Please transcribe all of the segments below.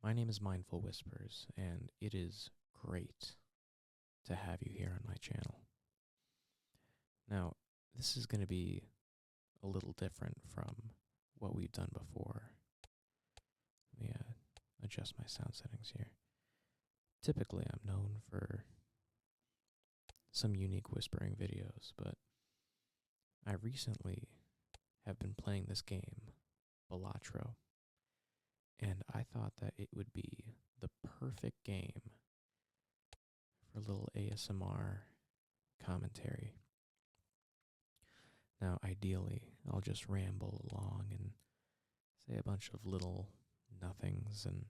My name is Mindful Whispers, and it is great to have you here on my channel. Now, this is going to be a little different from what we've done before. Let me adjust my sound settings here. Typically, I'm known for some unique whispering videos, but I recently have been playing this game, Balatro, and I thought that it would be the perfect game for a little ASMR commentary. Now, ideally, I'll just ramble along and say a bunch of little nothings, and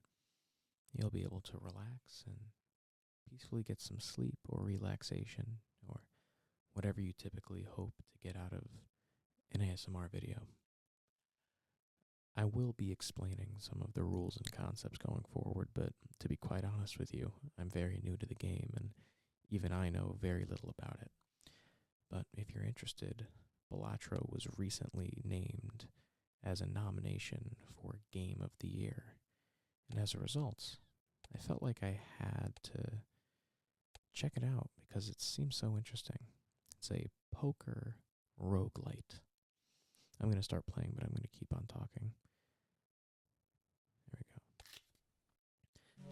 you'll be able to relax and peacefully get some sleep or relaxation or whatever you typically hope to get out of an ASMR video. I will be explaining some of the rules and concepts going forward, but to be quite honest with you, I'm very new to the game, and even I know very little about it. But if you're interested, Balatro was recently named as a nomination for Game of the Year, and as a result, I felt like I had to check it out because it seems so interesting. It's a poker roguelite. I'm going to start playing, but I'm going to keep on talking. There we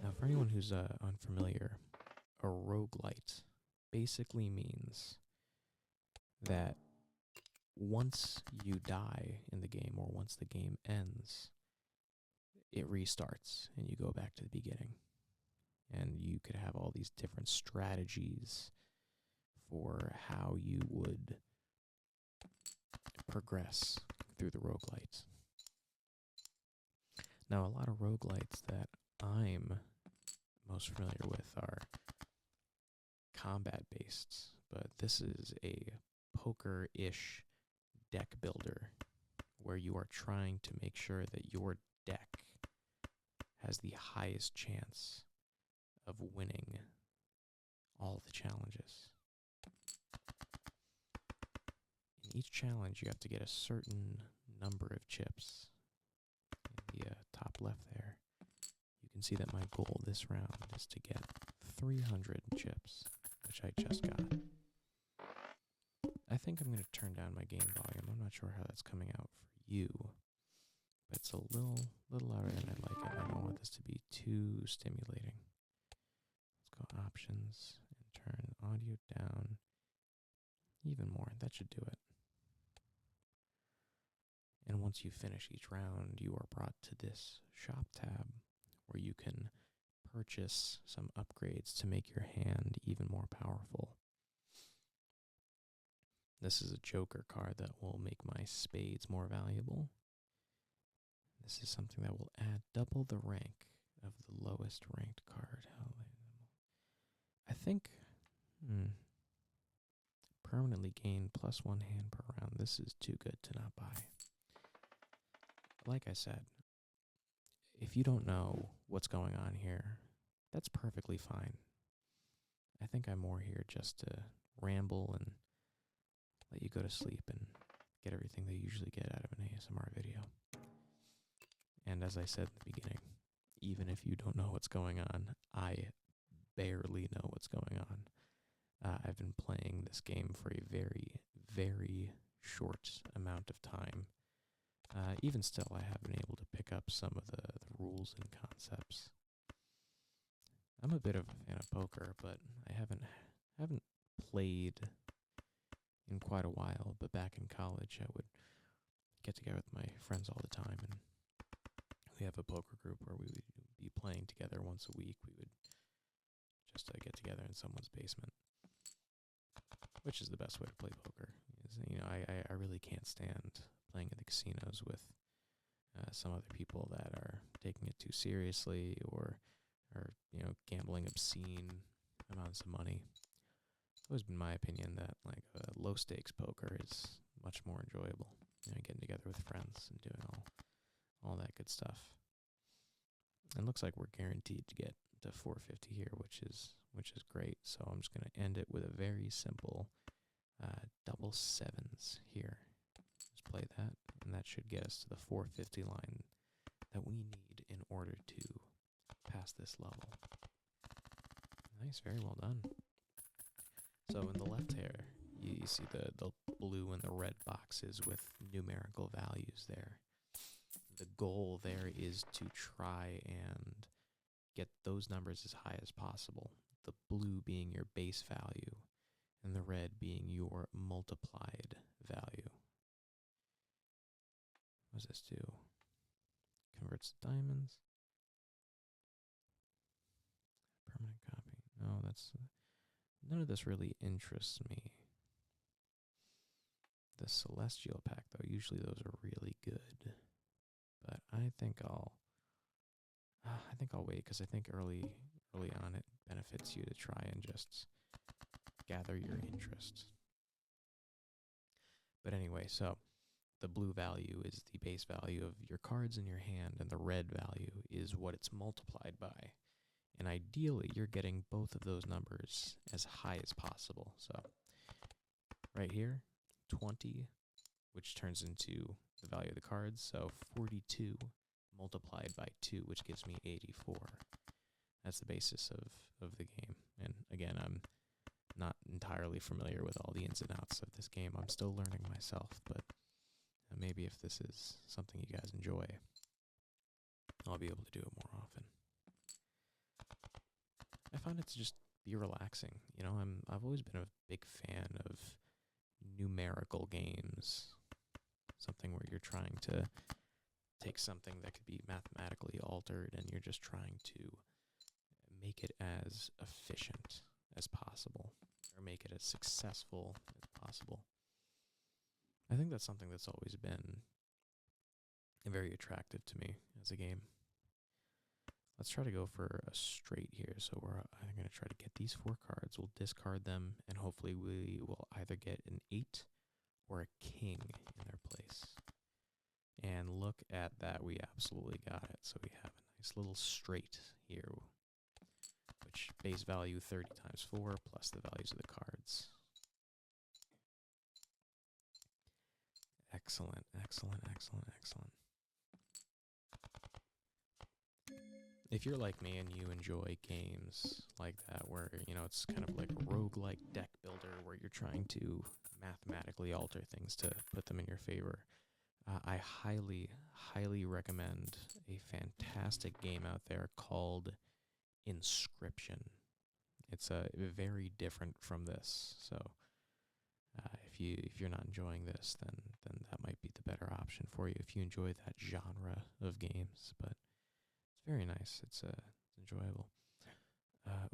go. Now, for anyone who's unfamiliar, a roguelite basically means that once you die in the game, or once the game ends, it restarts and you go back to the beginning. And you could have all these different strategies for how you would progress through the roguelites. Now, a lot of roguelites that I'm most familiar with are combat-based, but this is a poker-ish deck builder where you are trying to make sure that your deck has the highest chance of winning all the challenges. In each challenge, you have to get a certain number of chips. In the top left there, you can see that my goal this round is to get 300 chips, which I just got. I think I'm going to turn down my game volume. I'm not sure how that's coming out for you, but it's a little louder than I'd like it. I don't want this to be too stimulating. Let's go options and turn audio down even more. That should do it. And once you finish each round, you are brought to this shop tab where you can purchase some upgrades to make your hand even more powerful. This is a Joker card that will make my spades more valuable. This is something that will add double the rank of the lowest ranked card. I think permanently gain +1 hand per round. This is too good to not buy. Like I said, if you don't know what's going on here, that's perfectly fine. I think I'm more here just to ramble and let you go to sleep and get everything they usually get out of an ASMR video. And as I said in the beginning, even if you don't know what's going on, I barely know what's going on. I've been playing this game for a very, very short amount of time. Even still, I have been able to pick up some of the rules and concepts. I'm a bit of a fan of poker, but I haven't played in quite a while. But back in college, I would get together with my friends all the time, and we have a poker group where we would be playing together once a week. We would just get together in someone's basement, which is the best way to play poker. I really can't stand playing at the casinos with some other people that are taking it too seriously or gambling obscene amounts of money. It's always been my opinion that low stakes poker is much more enjoyable. Getting together with friends and doing all that good stuff. It looks like we're guaranteed to get to 450 here, which is great. So I'm just going to end it with a very simple double sevens here. Just play that, and that should get us to the 450 line that we need in order to past this level. Nice, very well done. So in the left here, you see the blue and the red boxes with numerical values there. The goal there is to try and get those numbers as high as possible. The blue being your base value and the red being your multiplied value. What does this do? Converts to diamonds. Permanent copy. No, that's... None of this really interests me. The Celestial Pack, though, usually those are really good. But I think I'll wait, because I think early on it benefits you to try and just gather your interest. But anyway, so the blue value is the base value of your cards in your hand, and the red value is what it's multiplied by. And ideally, you're getting both of those numbers as high as possible. So right here, 20, which turns into the value of the cards. So 42 multiplied by 2, which gives me 84. That's the basis of the game. And again, I'm not entirely familiar with all the ins and outs of this game. I'm still learning myself, but maybe if this is something you guys enjoy, I'll be able to do it more often. I find it to just be relaxing. You know, I've always been a big fan of numerical games. Something where you're trying to take something that could be mathematically altered and you're just trying to make it as efficient as possible or make it as successful as possible. I think that's something that's always been very attractive to me as a game. Let's try to go for a straight here. So I'm going to try to get these 4 cards. We'll discard them, and hopefully we will either get an 8 or a king in their place. And look at that. We absolutely got it. So we have a nice little straight here, which base value 30 times 4 plus the values of the cards. Excellent, excellent, excellent, excellent. If you're like me and you enjoy games like that where, you know, it's kind of like a roguelike deck builder where you're trying to mathematically alter things to put them in your favor, I highly, highly recommend a fantastic game out there called Inscription. It's very different from this, so if you're not enjoying this, then that might be the better option for you if you enjoy that genre of games. But it's very nice. It's enjoyable.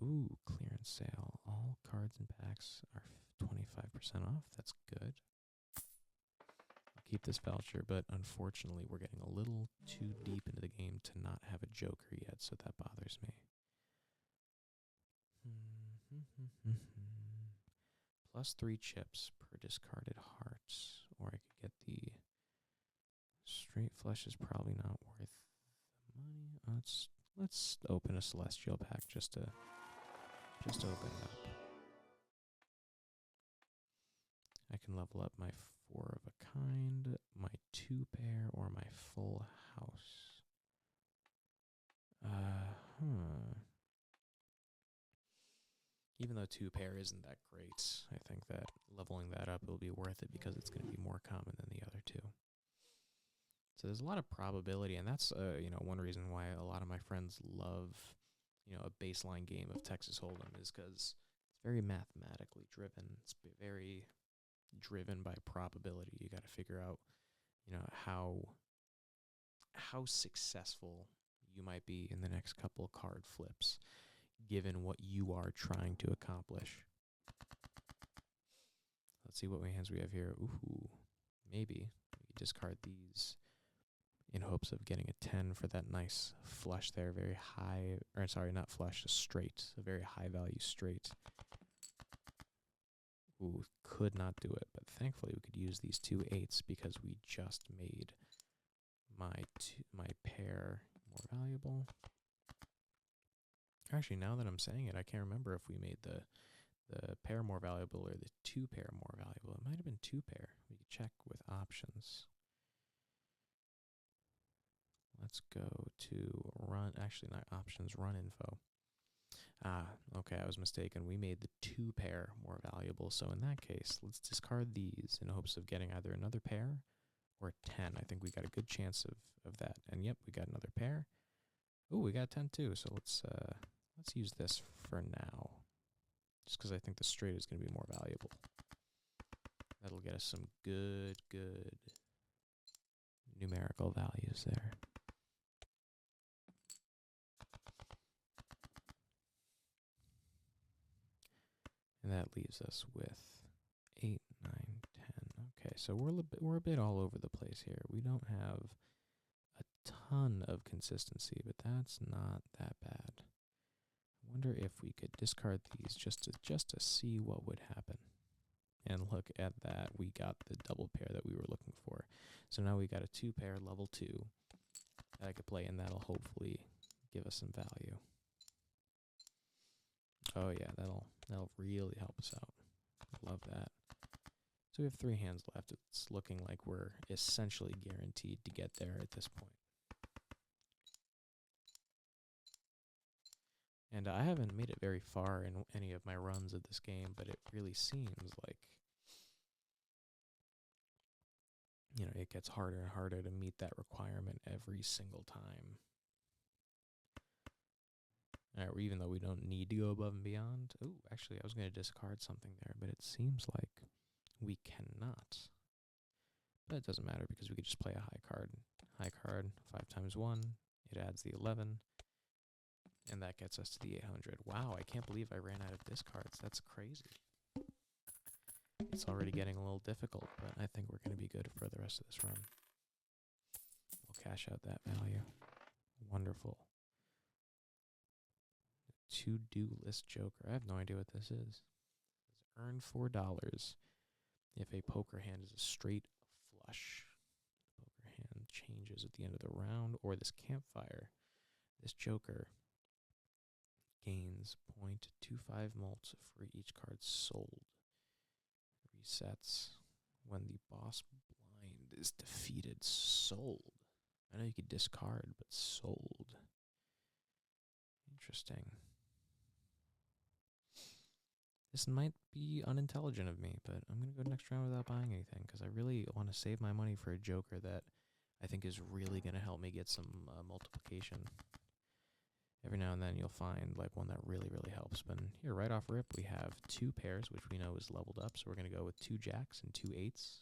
Ooh, clearance sale. All cards and packs are 25% off. That's good. I'll keep this voucher, but unfortunately, we're getting a little too deep into the game to not have a Joker yet, so that bothers me. Plus 3 chips per discarded hearts, or I could get the straight flesh is probably not worth the money. Let's open a celestial pack just to open it up. I can level up my 4 of a kind, my 2 pair, or my full house. Even though 2 pair isn't that great, I think that leveling that up will be worth it because it's going to be more common than the other 2. So there's a lot of probability, and that's one reason why a lot of my friends love a baseline game of Texas Hold'em is because it's very mathematically driven. It's very driven by probability. You got to figure out how successful you might be in the next couple of card flips, given what you are trying to accomplish. Let's see what hands we have here. Ooh, maybe we discard these in hopes of getting a 10 for that nice flush there. Very high, or sorry, not flush, a straight. A very high value straight. Ooh, could not do it, but thankfully we could use these 2 8s because we just made my pair more valuable. Actually, now that I'm saying it, I can't remember if we made the pair more valuable or the 2 pair more valuable. It might have been 2 pair. We could check with options. let's go to run, actually not options, run info. Okay, I was mistaken. We made the 2 pair more valuable. So in that case, let's discard these in hopes of getting either another pair or 10. I think we got a good chance of that. And yep, we got another pair. Oh, we got 10 too. So let's use this for now. Just because I think the straight is going to be more valuable. That'll get us some good numerical values there. And that leaves us with 8, 9, 10. Okay, so we're a bit all over the place here. We don't have a ton of consistency, but that's not that bad. I wonder if we could discard these just to see what would happen. And look at that, we got the double pair that we were looking for. So now we got a 2 pair level 2 that I could play, and that'll hopefully give us some value. Oh yeah, that'll really help us out. Love that. So we have 3 hands left. It's looking like we're essentially guaranteed to get there at this point. And I haven't made it very far in any of my runs of this game, but it really seems like, you know, it gets harder and harder to meet that requirement every single time. All right, even though we don't need to go above and beyond. Oh, actually, I was going to discard something there, but it seems like we cannot. But it doesn't matter because we could just play a high card. High card, 5 times 1. It adds the 11. And that gets us to the 800. Wow, I can't believe I ran out of discards. That's crazy. It's already getting a little difficult, but I think we're going to be good for the rest of this run. We'll cash out that value. Wonderful. To-do list joker. I have no idea what this is. Earn $4 if a poker hand is a straight flush. The poker hand changes at the end of the round, or this campfire. This joker gains 0.25 mult for each card sold. Resets when the boss blind is defeated. Sold. I know you could discard, but sold. Interesting. This might be unintelligent of me, but I'm going to go next round without buying anything because I really want to save my money for a joker that I think is really going to help me get some multiplication. Every now and then you'll find like one that really helps. But here, right off rip, we have 2 pairs, which we know is leveled up. So we're going to go with 2 jacks and 2 8s.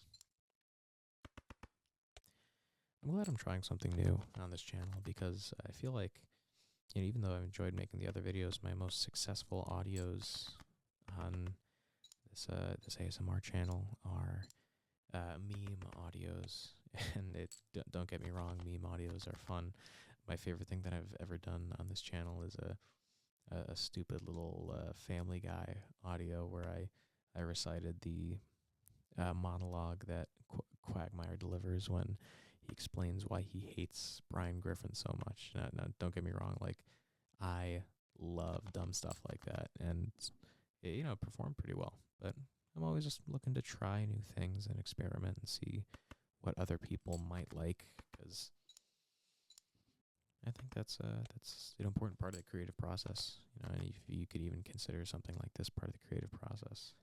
I'm glad I'm trying something new on this channel because I feel like, you know, even though I've enjoyed making the other videos, my most successful audios on this ASMR channel are meme audios. And don't get me wrong, meme audios are fun. My favorite thing that I've ever done on this channel is a stupid little Family Guy audio where I recited the monologue that Quagmire delivers when he explains why he hates Brian Griffin so much. Now, don't get me wrong, like, I love dumb stuff like that, and it, you know, performed pretty well. But I'm always just looking to try new things and experiment and see what other people might like, because I think that's an important part of the creative process. You know, and if you could even consider something like this part of the creative process.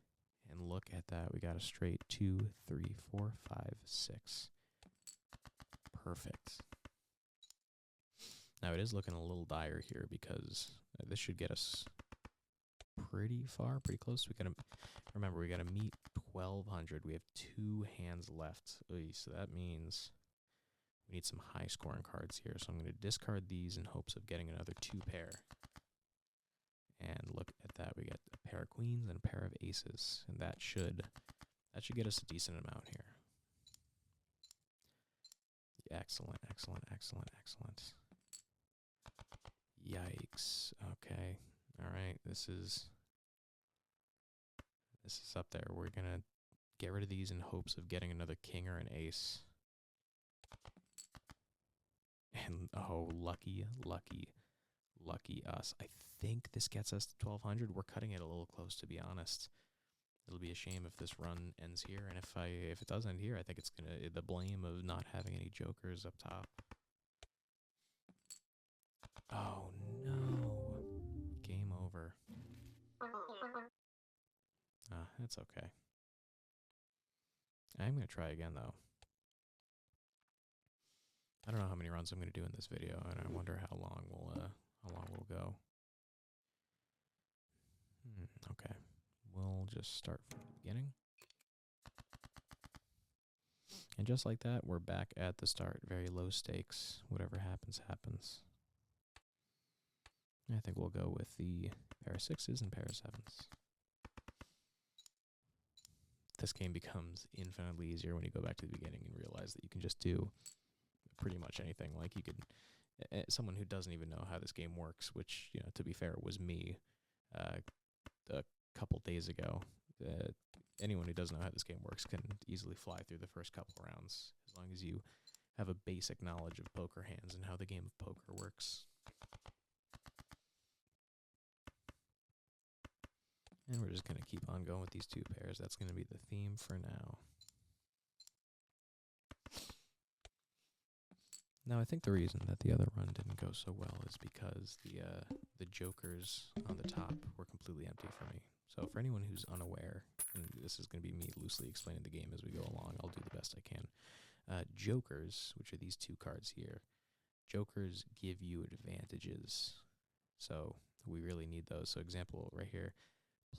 And look at that, we got a straight 2, 3, 4, 5, 6. Perfect. Now it is looking a little dire here because this should get us pretty far, pretty close. We gotta remember we gotta meet 1200. We have 2 hands left. So that means we need some high scoring cards here. So I'm going to discard these in hopes of getting another 2 pair. And look at that, we get a pair of queens and a pair of aces, and that should get us a decent amount here. Excellent, excellent, excellent, excellent. Yikes. Okay. All right. This is up there. We're going to get rid of these in hopes of getting another king or an ace. And oh, lucky us. I think this gets us to 1200. We're cutting it a little close, to be honest. It'll be a shame if this run ends here, and if it does end here, I think it's the blame of not having any jokers up top. Oh, no. Game over. That's okay. I'm going to try again, though. I don't know how many runs I'm going to do in this video, and I wonder how long we'll go. Okay. We'll just start from the beginning. And just like that, we're back at the start. Very low stakes. Whatever happens, happens. I think we'll go with the pair of sixes and pair of sevens. This game becomes infinitely easier when you go back to the beginning and realize that you can just do pretty much anything. Like you could, someone who doesn't even know how this game works, which, you know, to be fair, was me a couple days ago. Anyone who doesn't know how this game works can easily fly through the first couple rounds as long as you have a basic knowledge of poker hands and how the game of poker works. And we're just going to keep on going with these two pairs. That's going to be the theme for now. Now, I think the reason that the other run didn't go so well is because the jokers on the top were completely empty for me. So for anyone who's unaware, and this is going to be me loosely explaining the game as we go along, I'll do the best I can. Jokers, which are these two cards here, jokers give you advantages. So we really need those. So example right here,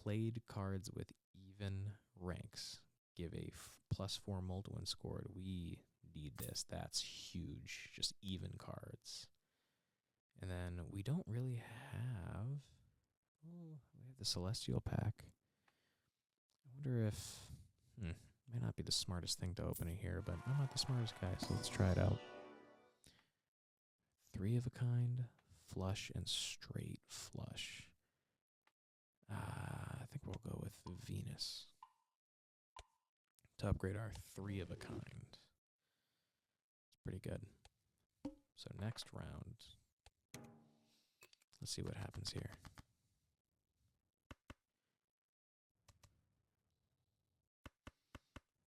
played cards with even ranks give a +4 multi when scored. We need this. That's huge. Just even cards. And then we don't really have... Oh, we have the Celestial Pack. I wonder if... might not be the smartest thing to open it here, but I'm not the smartest guy, so let's try it out. 3 of a kind, flush, and straight flush. I think we'll go with Venus to upgrade our 3 of a kind. It's pretty good. So next round, let's see what happens here.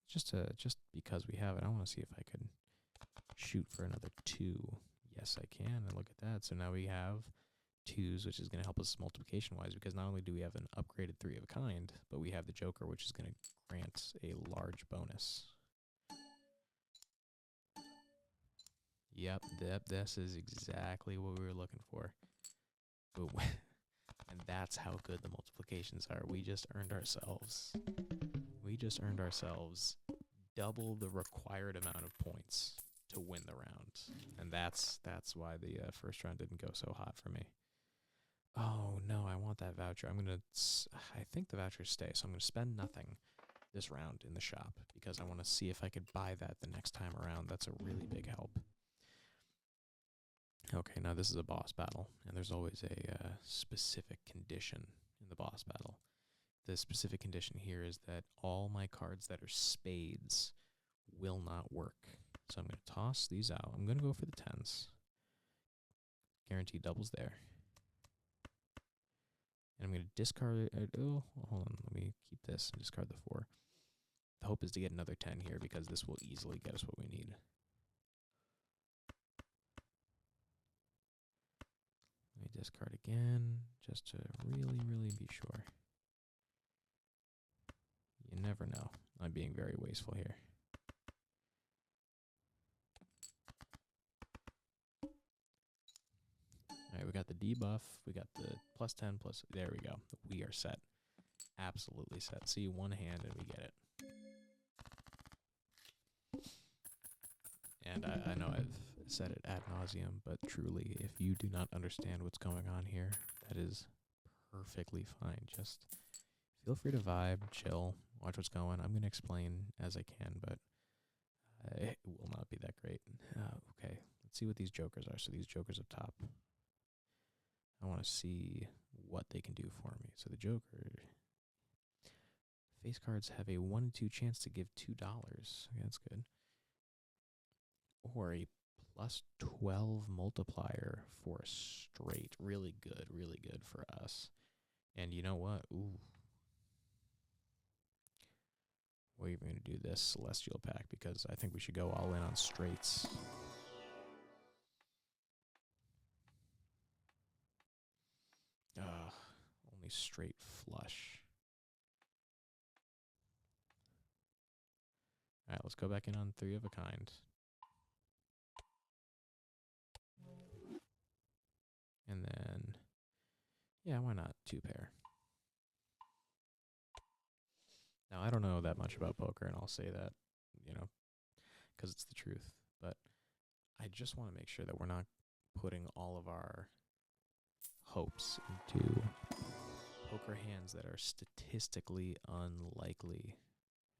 Just because we have it, I want to see if I could shoot for another 2. Yes, I can, and look at that. So now we have 2s, which is going to help us multiplication-wise, because not only do we have an upgraded 3 of a kind, but we have the Joker, which is going to grant a large bonus. Yep, this is exactly what we were looking for. And that's how good the multiplications are. We just earned ourselves double the required amount of points to win the round. And that's why the first round didn't go so hot for me. Oh, no, I want that voucher. I think the vouchers stay, so I'm going to spend nothing this round in the shop because I want to see if I could buy that the next time around. That's a really big help. Okay, now this is a boss battle, and there's always a specific condition in the boss battle. The specific condition here is that all my cards that are spades will not work. So I'm going to toss these out. I'm going to go for the 10s. Guaranteed doubles there. And I'm going to discard it. Oh, hold on. Let me keep this and discard the 4. The hope is to get another 10 here because this will easily get us what we need. Let me discard again just to really, really be sure. You never know. I'm being very wasteful here. All right, we got the debuff. We got the +10 plus. There we go. We are set. Absolutely set. See, one hand and we get it. And I know I've said it ad nauseum, but truly, if you do not understand what's going on here, that is perfectly fine. Just feel free to vibe, chill, watch what's going on. I'm going to explain as I can, but it will not be that great. Okay, let's see what these jokers are. So these jokers up top, I want to see what they can do for me. So the joker, face cards have a 1 in 2 chance to give $2. Okay, that's good. Or a +12 multiplier for a straight. Really good for us. And you know what? Ooh. We're even going to do this Celestial Pack because I think we should go all in on straights. me straight flush. All right, let's go back in on three of a kind. And then, yeah, why not two pair? Now, I don't know that much about poker, and I'll say that, you know, because it's the truth. But I just want to make sure that we're not putting all of our hopes into poker hands that are statistically unlikely.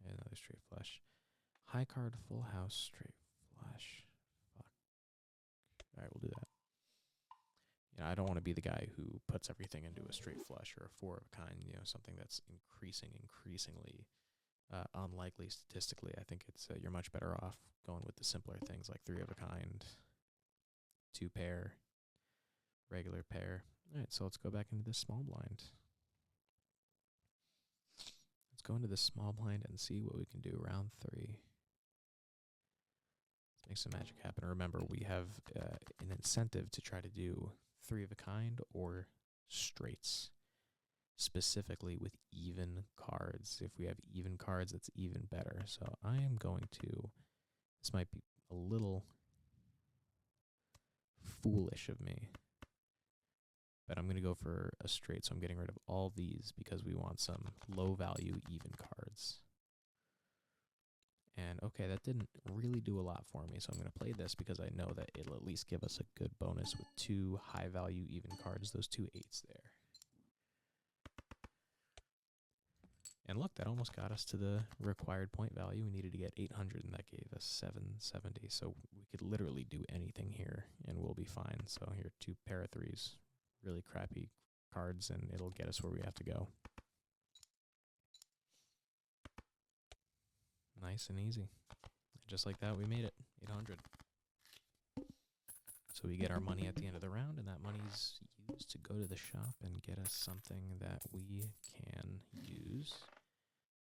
Another straight flush. High card, full house, straight flush. Fuck. All right, we'll do that. You know, I don't want to be the guy who puts everything into a straight flush or a four of a kind, you know, something that's increasingly unlikely statistically. I think it's you're much better off going with the simpler things like three of a kind, two pair, regular pair. All right, so let's go back into this small blind. Let's go into this small blind and see what we can do round three. Let's make some magic happen. Remember, we have an incentive to try to do three of a kind or straights, specifically with even cards. If we have even cards, that's even better. So I am going to, this might be a little foolish of me, but I'm going to go for a straight. So I'm getting rid of all these because we want some low value even cards. And okay, that didn't really do a lot for me, so I'm going to play this because I know that it'll at least give us a good bonus with two high value even cards, those two eights there. And look, that almost got us to the required point value. We needed to get 800, and that gave us 770. So we could literally do anything here, and we'll be fine. So here, two pair of threes, really crappy cards, and it'll get us where we have to go. Nice and easy. Just like that, we made it, 800. So we get our money at the end of the round, and that money's used to go to the shop and get us something that we can use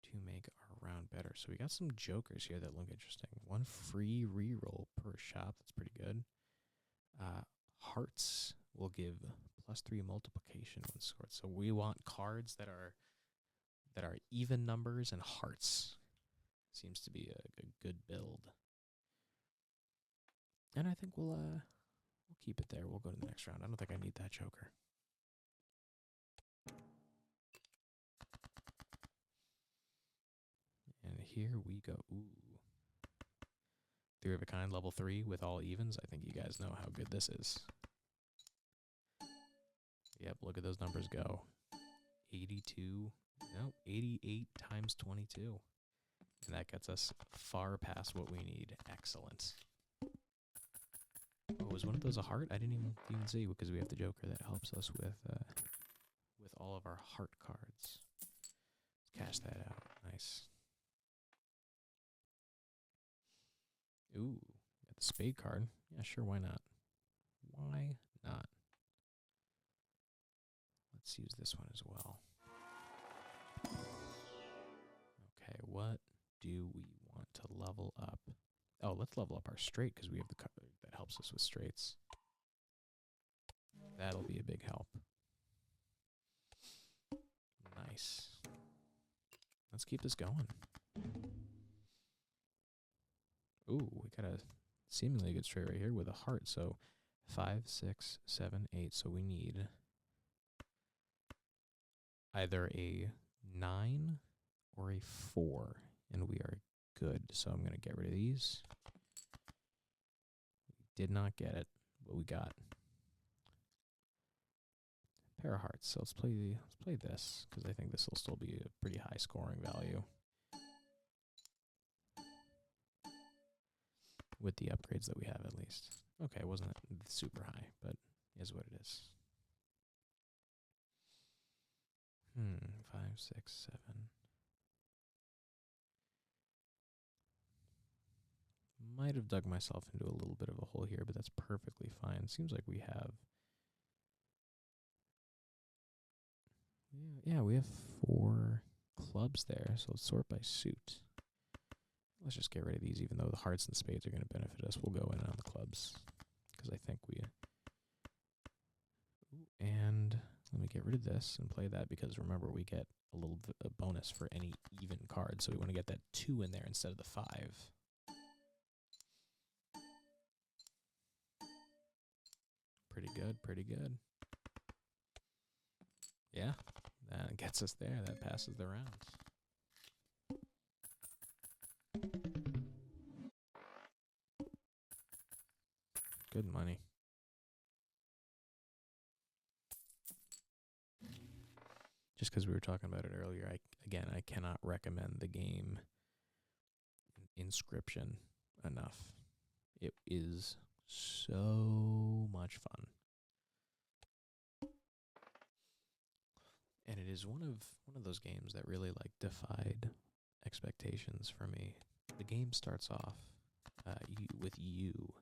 to make our round better. So we got some jokers here that look interesting. One free reroll per shop. That's pretty good. Hearts will give +3 multiplication when scored. So we want cards that are even numbers, and hearts seems to be a good build. And I think we'll keep it there. We'll go to the next round. I don't think I need that joker. And here we go. Ooh. Three of a kind, level 3 with all evens. I think you guys know how good this is. Yep, look at those numbers go. 82, no, 88 times 22. And that gets us far past what we need. Excellent. Oh, was one of those a heart? I didn't even see, because we have the joker that helps us with all of our heart cards. Let's cash that out. Nice. Ooh, got the spade card. Yeah, sure, why not? Why not? Let's use this one as well. Okay, what do we want to level up? Oh, let's level up our straight because we have the card that helps us with straights. That'll be a big help. Nice. Let's keep this going. Ooh, we got a seemingly good straight right here with a heart. So 5, 6, 7, 8. So we need either a 9 or a 4, and we are good. So I'm going to get rid of these. We did not get it, but we got a pair of hearts. So let's play this because I think this will still be a pretty high scoring value with the upgrades that we have at least. Okay, it wasn't super high, but it is what it is. 5, 6, 7. Might have dug myself into a little bit of a hole here, but that's perfectly fine. Seems like we have... Yeah, we have 4 clubs there, so let's sort by suit. Let's just get rid of these, even though the hearts and spades are going to benefit us. We'll go in on the clubs, because I think we... Ooh, and let me to get rid of this and play that because, remember, we get a bonus for any even card. So we want to get that 2 in there instead of the 5. Pretty good, pretty good. Yeah, that gets us there. That passes the rounds. Good money. Just because we were talking about it earlier, I cannot recommend the game Inscription enough. It is so much fun. And it is one of those games that really defied expectations for me. The game starts off with you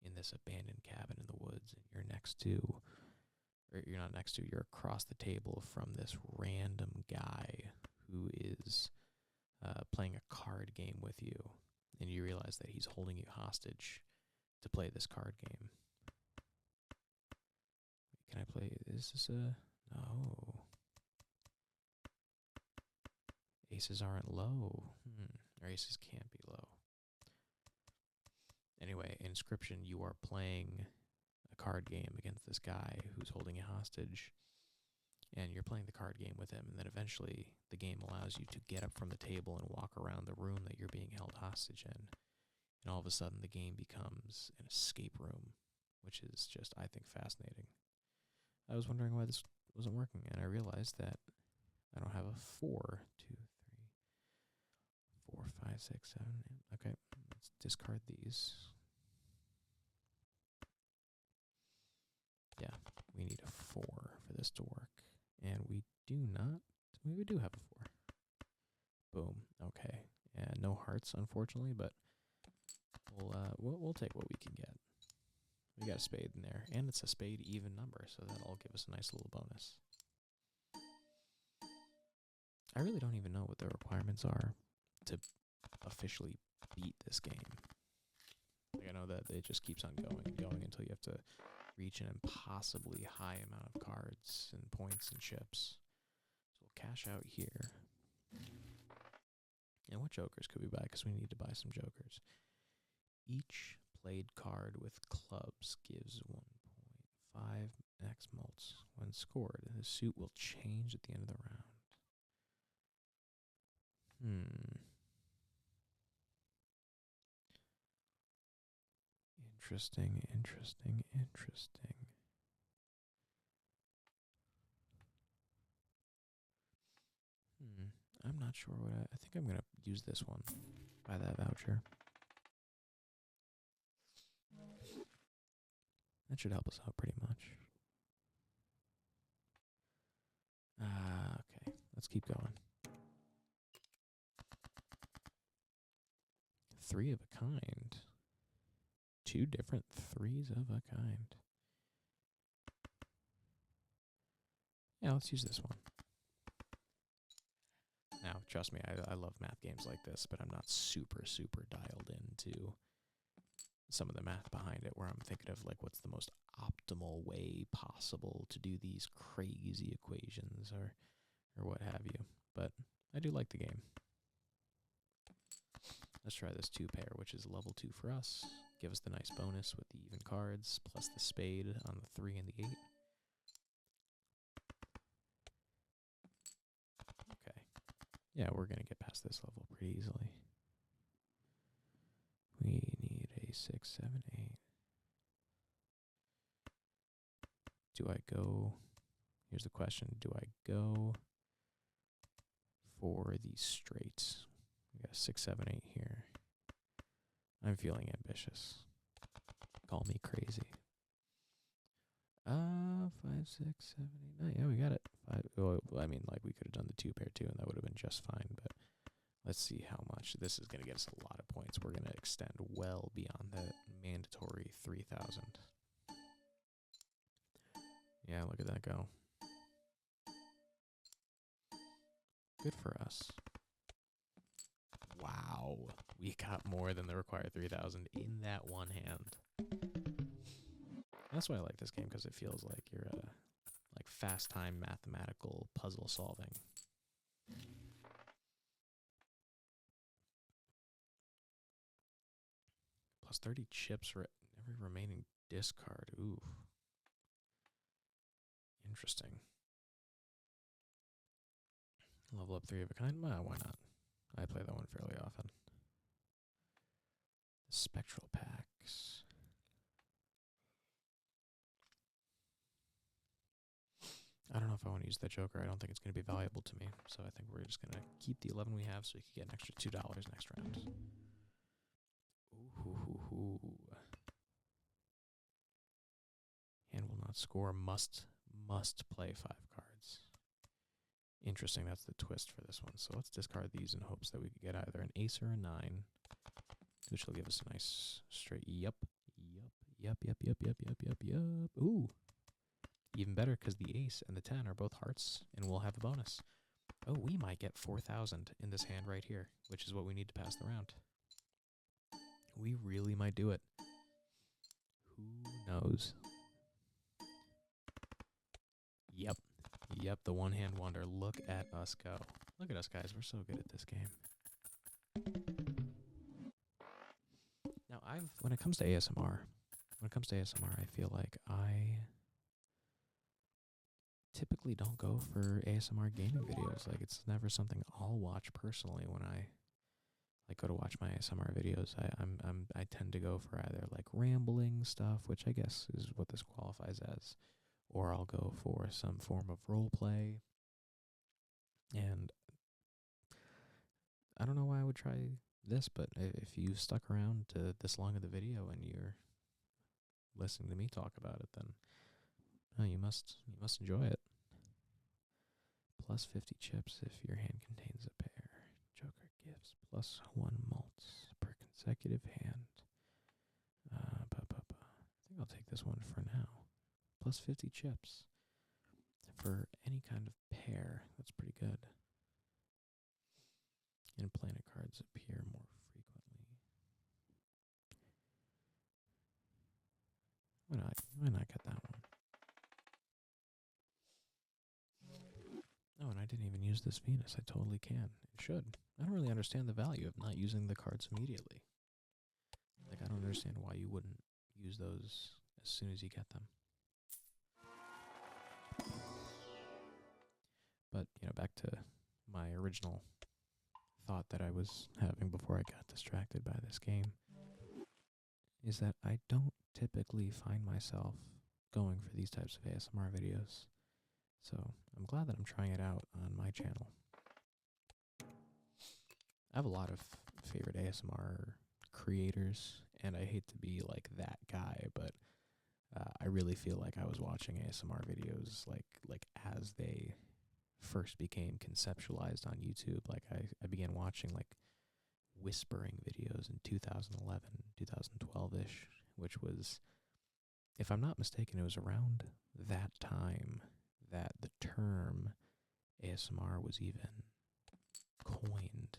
in this abandoned cabin in the woods, and you're across the table from this random guy who is playing a card game with you, and you realize that he's holding you hostage to play this card game. Can I play? Is this no? Aces aren't low. Or aces can't be low. Anyway, Inscription, you are playing a card game against this guy who's holding you hostage, and you're playing the card game with him, and then eventually the game allows you to get up from the table and walk around the room that you're being held hostage in, and all of a sudden the game becomes an escape room, which is just, I think, fascinating. I was wondering why this wasn't working, and I realized that I don't have a 4, 2, 3, 4, 5, 6, 7, 8. Okay, let's discard these. Yeah, we need a 4 for this to work. And we do not. We do have a 4. Boom. Okay. And no hearts, unfortunately, but we'll take what we can get. We got a spade in there, and it's a spade even number, so that'll give us a nice little bonus. I really don't even know what the requirements are to officially beat this game. I know that it just keeps on going and going until you have to reach an impossibly high amount of cards and points and chips. So we'll cash out here. And what jokers could we buy? Because we need to buy some jokers. Each played card with clubs gives 1.5 max mults when scored, and the suit will change at the end of the round. Interesting. I'm not sure what I think I'm going to use this one. Buy that voucher. That should help us out pretty much. Okay, let's keep going. 3 of a kind. 2 different 3s of a kind. Yeah, let's use this one. Now, trust me, I love math games like this, but I'm not super dialed into some of the math behind it, where I'm thinking of what's the most optimal way possible to do these crazy equations or what have you. But I do like the game. Let's try this 2 pair, which is level 2 for us. Give us the nice bonus with the even cards, plus the spade on the 3 and the 8. Okay. Yeah, we're going to get past this level pretty easily. We need a 6, 7, 8. Do I go? Here's the question. Do I go for the straights? We got 6, 7, 8 here. I'm feeling ambitious. Call me crazy. 5, 6, 7, 8, 9. Yeah, we got it. 5. Well, I mean, we could have done the 2 pair too, and that would have been just fine. But let's see how much. This is going to get us a lot of points. We're going to extend well beyond the mandatory 3,000. Yeah, look at that go. Good for us. Wow, we got more than the required 3,000 in that one hand. That's why I like this game, because it feels like you're fast time mathematical puzzle solving. Plus 30 chips for every remaining discard. Ooh. Interesting. Level up 3 of a kind? Well, why not? I play that one fairly often. The spectral packs. I don't know if I want to use that Joker. I don't think it's going to be valuable to me. So I think we're just going to keep the 11 we have so we can get an extra $2 next round. Ooh. Hand will not score. Must play 5 cards. Interesting. That's the twist for this one. So let's discard these in hopes that we could get either an ace or a 9, which will give us a nice straight yup. Ooh. Even better because the ace and the 10 are both hearts, and we'll have a bonus. Oh, we might get 4,000 in this hand right here, which is what we need to pass the round. We really might do it. Who knows? Yep, the one-hand wonder. Look at us go. Look at us, guys. We're so good at this game. Now, when it comes to ASMR, I feel like I typically don't go for ASMR gaming videos. Like, it's never something I'll watch personally when I go to watch my ASMR videos. I tend to go for either like rambling stuff, which I guess is what this qualifies as, or I'll go for some form of role play. And I don't know why I would try this, but if you stuck around to this long of the video and you're listening to me talk about it, then you must enjoy it. Plus 50 chips if your hand contains a pair. Joker gives plus 1 mults per consecutive hand. I think I'll take this one for now. Plus 50 chips for any kind of pair. That's pretty good. And planet cards appear more frequently. Why not get that one? Oh, and I didn't even use this Venus. I totally can and should. I don't really understand the value of not using the cards immediately. Like, I don't understand why you wouldn't use those as soon as you get them. But, back to my original thought that I was having before I got distracted by this game, is that I don't typically find myself going for these types of ASMR videos. So I'm glad that I'm trying it out on my channel. I have a lot of favorite ASMR creators, and I hate to be like that guy, but I really feel like I was watching ASMR videos like as they first became conceptualized on YouTube. Like I began watching like whispering videos in 2011, 2012-ish, which was, if I'm not mistaken, it was around that time that the term ASMR was even coined.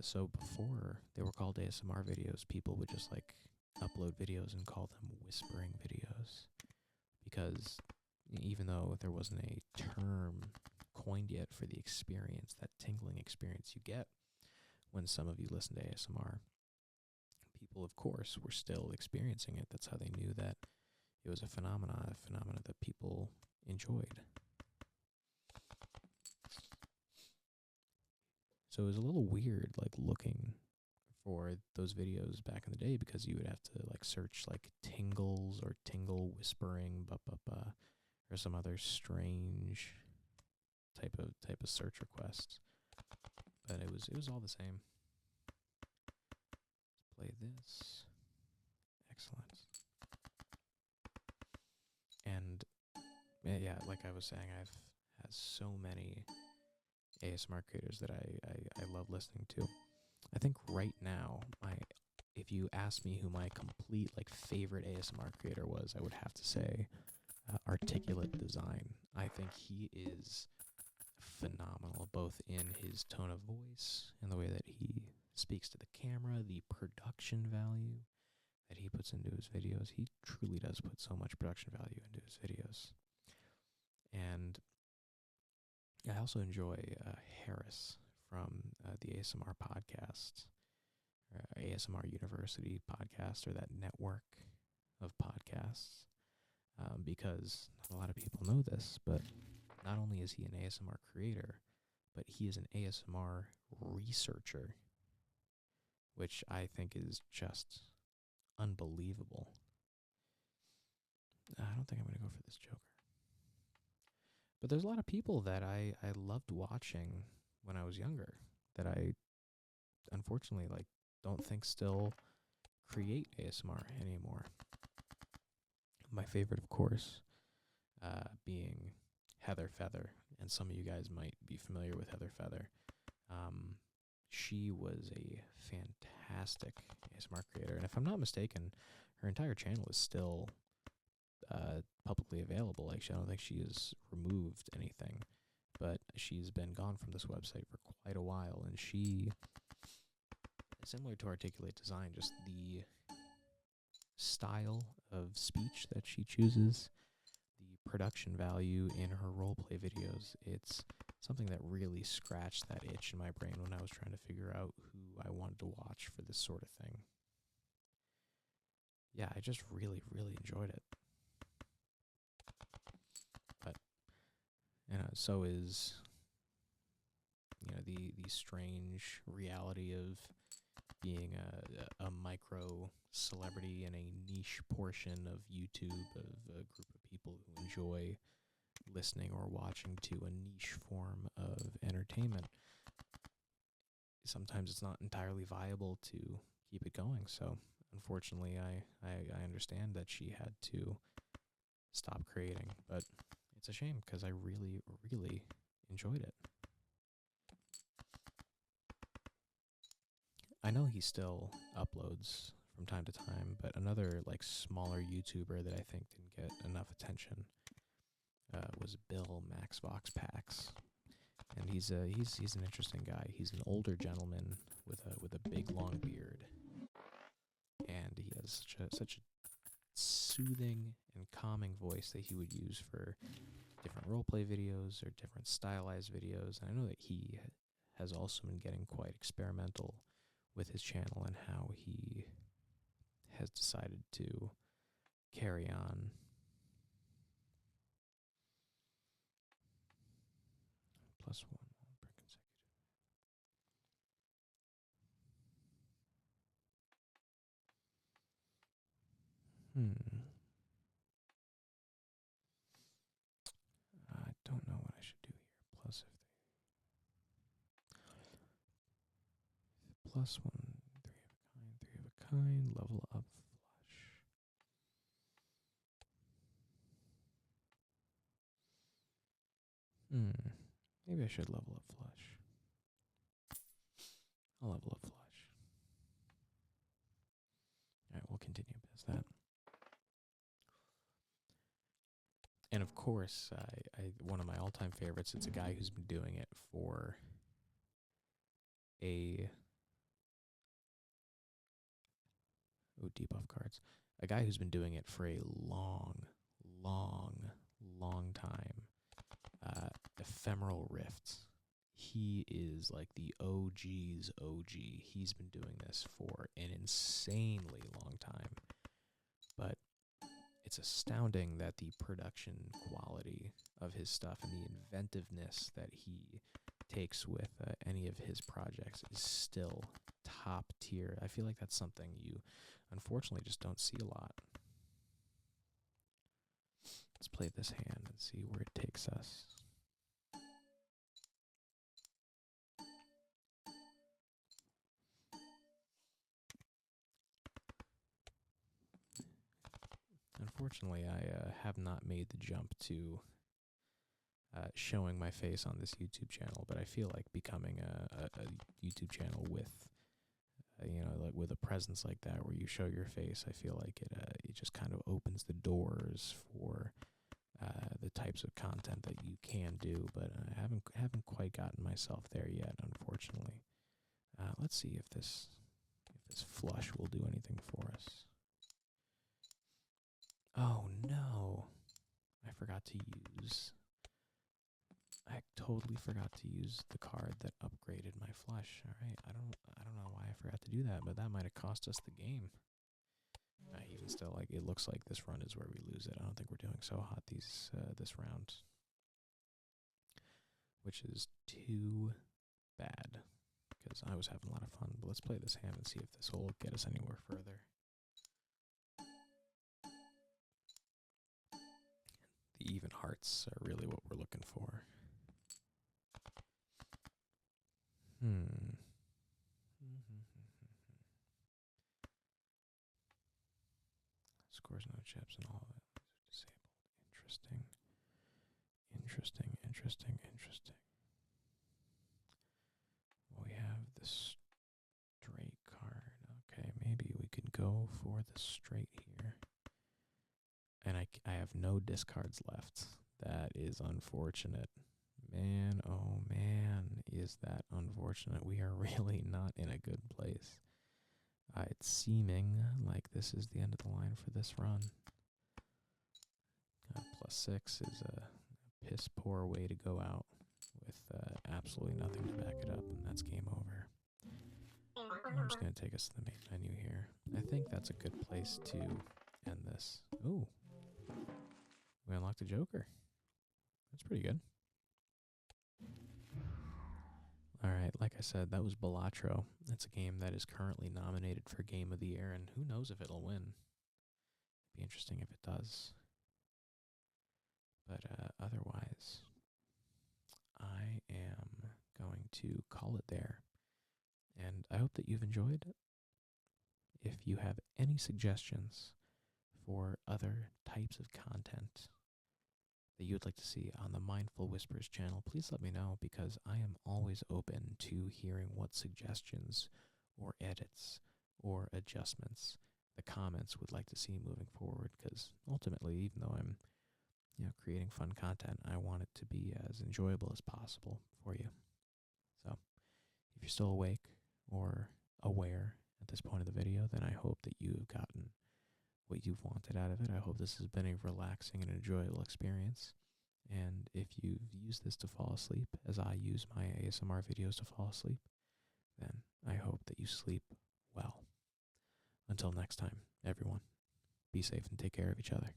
So before they were called ASMR videos, people would just like upload videos and call them whispering videos, because even though there wasn't a term coined yet for the experience, that tingling experience you get when some of you listen to ASMR, people, of course, were still experiencing it. That's how they knew that it was a phenomena that people enjoyed. So it was a little weird, like, looking for those videos back in the day, because you would have to like search like tingles or tingle whispering, or some other strange type of search request. But it was all the same. Let's play this. Excellent. And yeah, like I was saying, I've had so many ASMR creators that I love listening to. I think right now, if you asked me who my complete like favorite ASMR creator was, I would have to say Articulate Design. I think he is phenomenal, both in his tone of voice and the way that he speaks to the camera, the production value that he puts into his videos. He truly does put so much production value into his videos. I also enjoy Harris from the ASMR podcast, ASMR University podcast, or that network of podcasts, because not a lot of people know this, but not only is he an ASMR creator, but he is an ASMR researcher, which I think is just unbelievable. I don't think I'm going to go for this Joker. But there's a lot of people that I loved watching when I was younger that I unfortunately don't think still create ASMR anymore. My favorite, of course, being Heather Feather, and some of you guys might be familiar with Heather Feather. She was a fantastic ASMR creator, and if I'm not mistaken, her entire channel is still publicly available. Actually, I don't think she has removed anything, but she's been gone from this website for quite a while, and she, similar to Articulate Design, just the style of speech that she chooses, the production value in her roleplay videos, it's something that really scratched that itch in my brain when I was trying to figure out who I wanted to watch for this sort of thing. Yeah, I just really, really enjoyed it. But, so is, the strange reality of being a micro celebrity in a niche portion of YouTube, of a group of people who enjoy listening or watching to a niche form of entertainment. Sometimes it's not entirely viable to keep it going, so unfortunately I understand that she had to stop creating, but it's a shame because I really, really enjoyed it. I know he still uploads from time to time, but another smaller YouTuber that I think didn't get enough attention was Bill Max Vox Pax, and he's an interesting guy. He's an older gentleman with a big long beard, and he has such a soothing and calming voice that he would use for different roleplay videos or different stylized videos. And I know that he has also been getting quite experimental with his channel and how he has decided to carry on. +1 per consecutive. I don't know what I should do here. Plus if +1, 3 of a kind, level up flush. Maybe I should level up flush. I'll level up flush. Alright, we'll continue past that. And of course, one of my all-time favorites, it's a guy who's been doing it for debuff cards. A guy who's been doing it for a long, long, long time. Ephemeral Rifts. He is like the OG's OG. He's been doing this for an insanely long time. But it's astounding that the production quality of his stuff and the inventiveness that he takes with any of his projects is still top tier. I feel like that's something you unfortunately just don't see a lot. Let's play this hand and see where it takes us. Unfortunately, I have not made the jump to showing my face on this YouTube channel, but I feel like becoming a YouTube channel with, with a presence like that where you show your face, I feel like it just kind of opens the doors for the types of content that you can do, but I haven't quite gotten myself there yet, unfortunately. Let's see if this flush will do anything for us. Oh no, I forgot to use I totally forgot to use the card that upgraded my flesh. All right, I don't know why I forgot to do that, but that might have cost us the game. Even still, like, it looks like this run is where we lose it. I don't think we're doing so hot this round, which is too bad because I was having a lot of fun. But let's play this hand and see if this will get us anywhere further. The even hearts are really what we're looking for. Scores no chips and all of it. Disabled. Interesting. Interesting, interesting, interesting. Well, we have the straight card. Okay, maybe we could go for the straight here. And I have no discards left. That is unfortunate. Man, oh man, is that unfortunate. We are really not in a good place. It's seeming like this is the end of the line for this run. +6 is a piss poor way to go out with absolutely nothing to back it up, and that's game over. I'm just going to take us to the main menu here. I think that's a good place to end this. Ooh, we unlocked a Joker. That's pretty good. All right, like I said, that was Balatro. It's a game that is currently nominated for Game of the Year, and who knows if it'll win. It'd be interesting if it does. But otherwise, I am going to call it there. And I hope that you've enjoyed it. If you have any suggestions for other types of content that you would like to see on the Mindful Whispers channel, please let me know, because I am always open to hearing what suggestions or edits or adjustments the comments would like to see moving forward, because ultimately, even though I'm creating fun content, I want it to be as enjoyable as possible for you. So if you're still awake or aware at this point of the video, then I hope that you've gotten what you've wanted out of it. I hope this has been a relaxing and enjoyable experience. And if you've used this to fall asleep, as I use my ASMR videos to fall asleep, then I hope that you sleep well. Until next time, everyone, be safe and take care of each other.